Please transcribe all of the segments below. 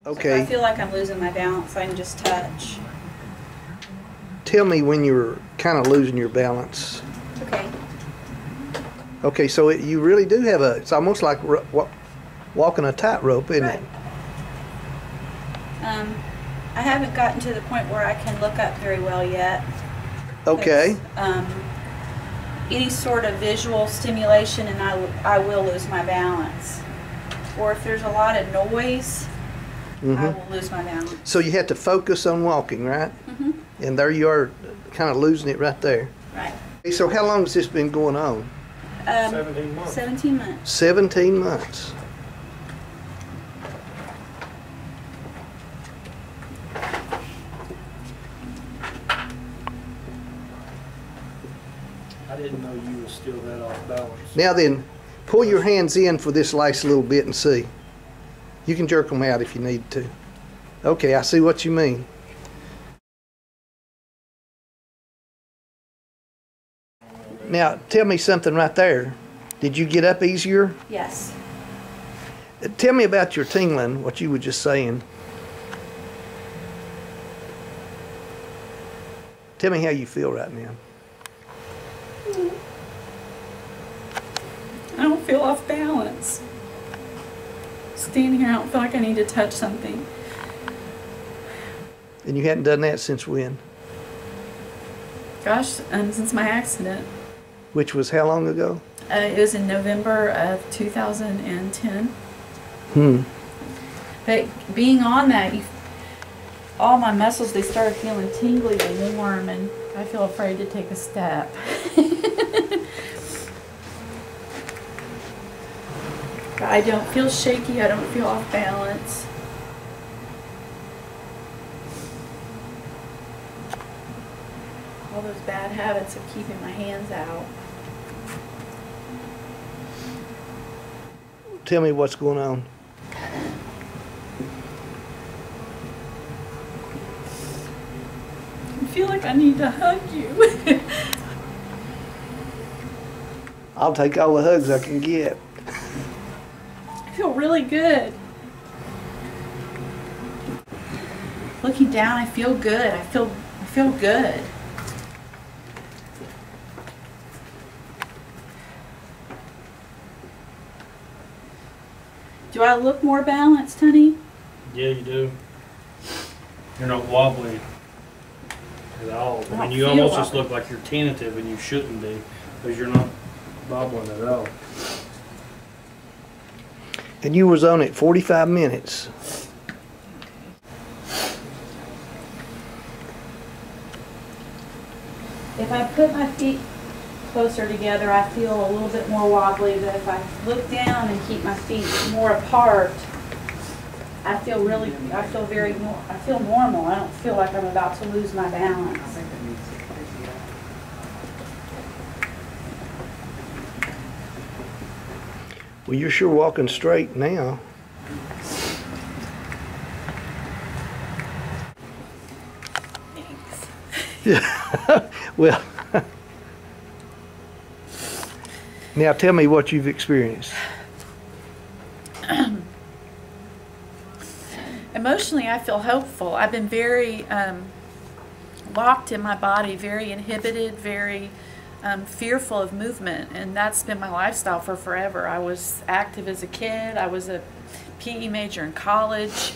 Okay. So if I feel like I'm losing my balance, I can just touch. Tell me when you're kind of losing your balance. Okay. Okay, so you really do have it's almost like walking a tightrope, isn't Right. it? I haven't gotten to the point where I can look up very well yet. Okay. Any sort of visual stimulation and I will lose my balance. Or if there's a lot of noise, I will lose my balance. So you have to focus on walking, right? Mm-hmm. And there you are, kind of losing it right there. Right. Okay, so how long has this been going on? 17 months. 17 months. 17 months. I didn't know you were still that off balance. Now then, pull your hands in for this last little bit and see. You can jerk them out if you need to. Okay, I see what you mean. Now, tell me something right there. Did you get up easier? Yes. Tell me about your tingling, what you were just saying. Tell me how you feel right now. I don't feel off balance. Standing here, I don't feel like I need to touch something. And you hadn't done that since when? Gosh, since my accident. Which was how long ago? It was in November of 2010. But being on that, all my muscles, they started feeling tingly and warm, and I feel afraid to take a step. But I don't feel shaky, I don't feel off balance. All those bad habits of keeping my hands out. Tell me what's going on. I feel like I need to hug you. I'll take all the hugs I can get. I feel really good. Looking down, I feel good. I feel good. Do I look more balanced, honey? Yeah, you do. You're not wobbly at all. I mean, you feel almost just wobbly. look like you're tentative, and you shouldn't be, because you're not wobbling at all. And you was on it 45 minutes. If I put my feet closer together, I feel a little bit more wobbly, but if I look down and keep my feet more apart, I feel normal. I don't feel like I'm about to lose my balance. Well, you're sure walking straight now. Thanks. Yeah. Well, now tell me what you've experienced. Emotionally, I feel hopeful. I've been very locked in my body, very inhibited, very fearful of movement, and that's been my lifestyle for forever. I was active as a kid. I was a PE major in college.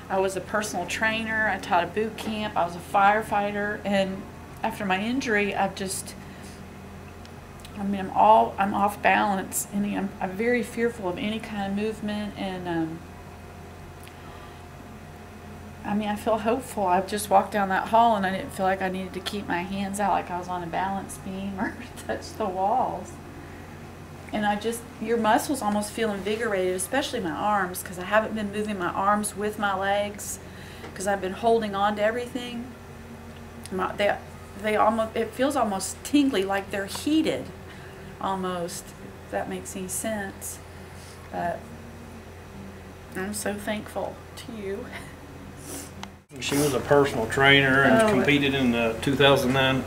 I was a personal trainer. I taught a boot camp. I was a firefighter, and after my injury, I'm off balance, and I'm very fearful of any kind of movement, and I feel hopeful. I've just walked down that hall and I didn't feel like I needed to keep my hands out like I was on a balance beam or touch the walls. And your muscles almost feel invigorated, especially my arms, because I haven't been moving my arms with my legs because I've been holding on to everything. It feels almost tingly, like they're heated almost, if that makes any sense. But I'm so thankful to you. She was a personal trainer and competed in the 2009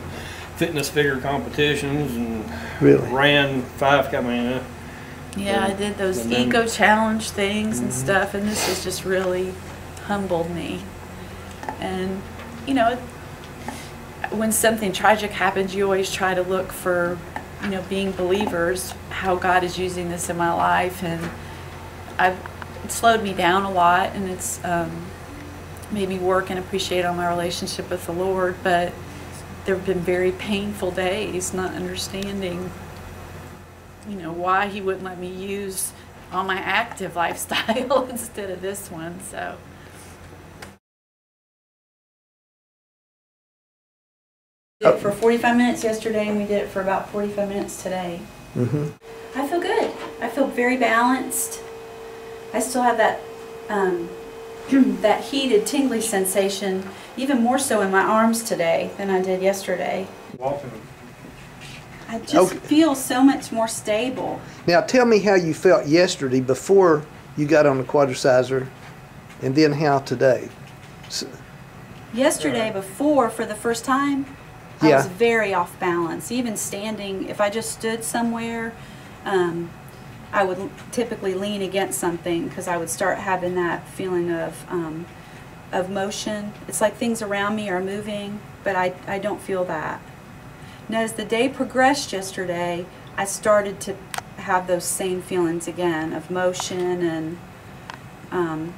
fitness figure competitions and Really? ran 5. Yeah, I did those eco challenge things and stuff, and this is just really humbled me. And, you know, when something tragic happens, you always try to look for, you know, being believers, how God is using this in my life. And it slowed me down a lot, and it's made me work and appreciate on my relationship with the Lord. But there have been very painful days not understanding, you know, why He wouldn't let me use on my active lifestyle instead of this one. So. We did it for 45 minutes yesterday, and we did it for about 45 minutes today. Mm-hmm. I feel good. I feel very balanced. I still have that that heated, tingly sensation, even more so in my arms today than I did yesterday. Walking. I just feel so much more stable. Now tell me how you felt yesterday before you got on the Quadriciser, and then how today. Yesterday, before, for the first time, I was very off balance. Even standing, if I just stood somewhere, I would typically lean against something because I would start having that feeling of motion. It's like things around me are moving, but I don't feel that. Now, as the day progressed yesterday, I started to have those same feelings again of motion, and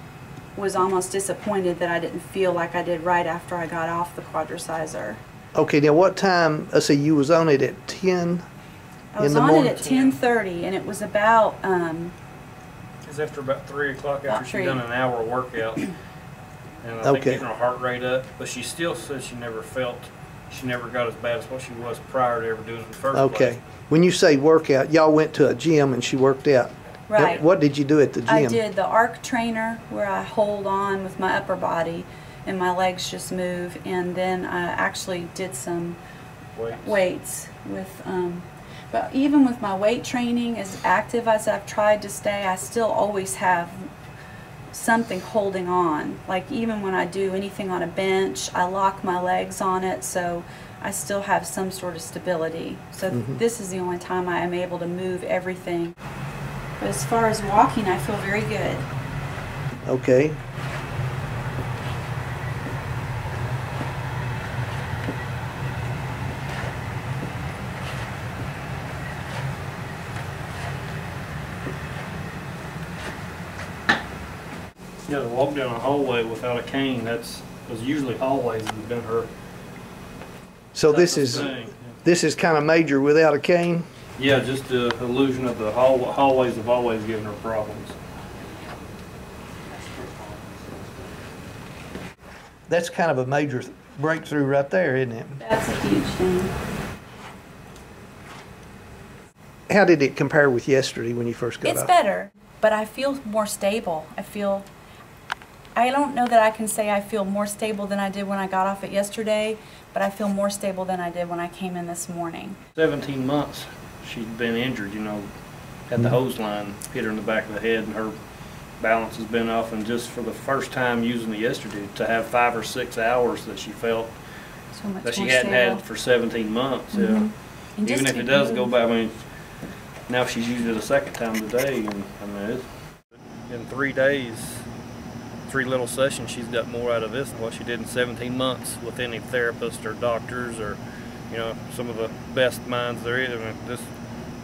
was almost disappointed that I didn't feel like I did right after I got off the Quadriciser. Okay, now what time, let's see, you was on it at 10 I was in the on morning? it at 10:30, and it was about... It was after about 3 o'clock after she'd 3. done an hour workout. And I think getting her heart rate up, but she still said she never got as bad as what she was prior to ever doing it in the first place. Okay. When you say workout, y'all went to a gym and she worked out. Right. What did you do at the gym? I did the arc trainer where I hold on with my upper body and my legs just move, and then I actually did some weights with but even with my weight training, as active as I've tried to stay, I still always have something holding on. Like even when I do anything on a bench, I lock my legs on it, so I still have some sort of stability. So this is the only time I am able to move everything. But as far as walking, I feel very good. Okay. Yeah, to walk down a hallway without a cane, because usually hallways have been her. So this is kind of major without a cane? Yeah, just the illusion of the hallways have always given her problems. That's kind of a major breakthrough right there, isn't it? That's a huge thing. How did it compare with yesterday when you first got It's off? better, but I feel more stable. I don't know that I can say I feel more stable than I did when I got off it yesterday, but I feel more stable than I did when I came in this morning. 17 months she'd been injured, you know, had the hose line hit her in the back of the head, and her balance has been off, and just for the first time using it yesterday, to have 5 or 6 hours that she felt So much that she more hadn't stable. had for 17 months. And Even just if to it does move. go by, I mean, now she's used it a second time today, and I mean, in 3 days, 3 little sessions, she's got more out of this than what she did in 17 months with any therapist or doctors or, you know, some of the best minds there is. I mean, this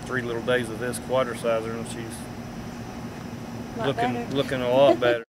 3 little days of this Quadriciser, and she's looking a lot better.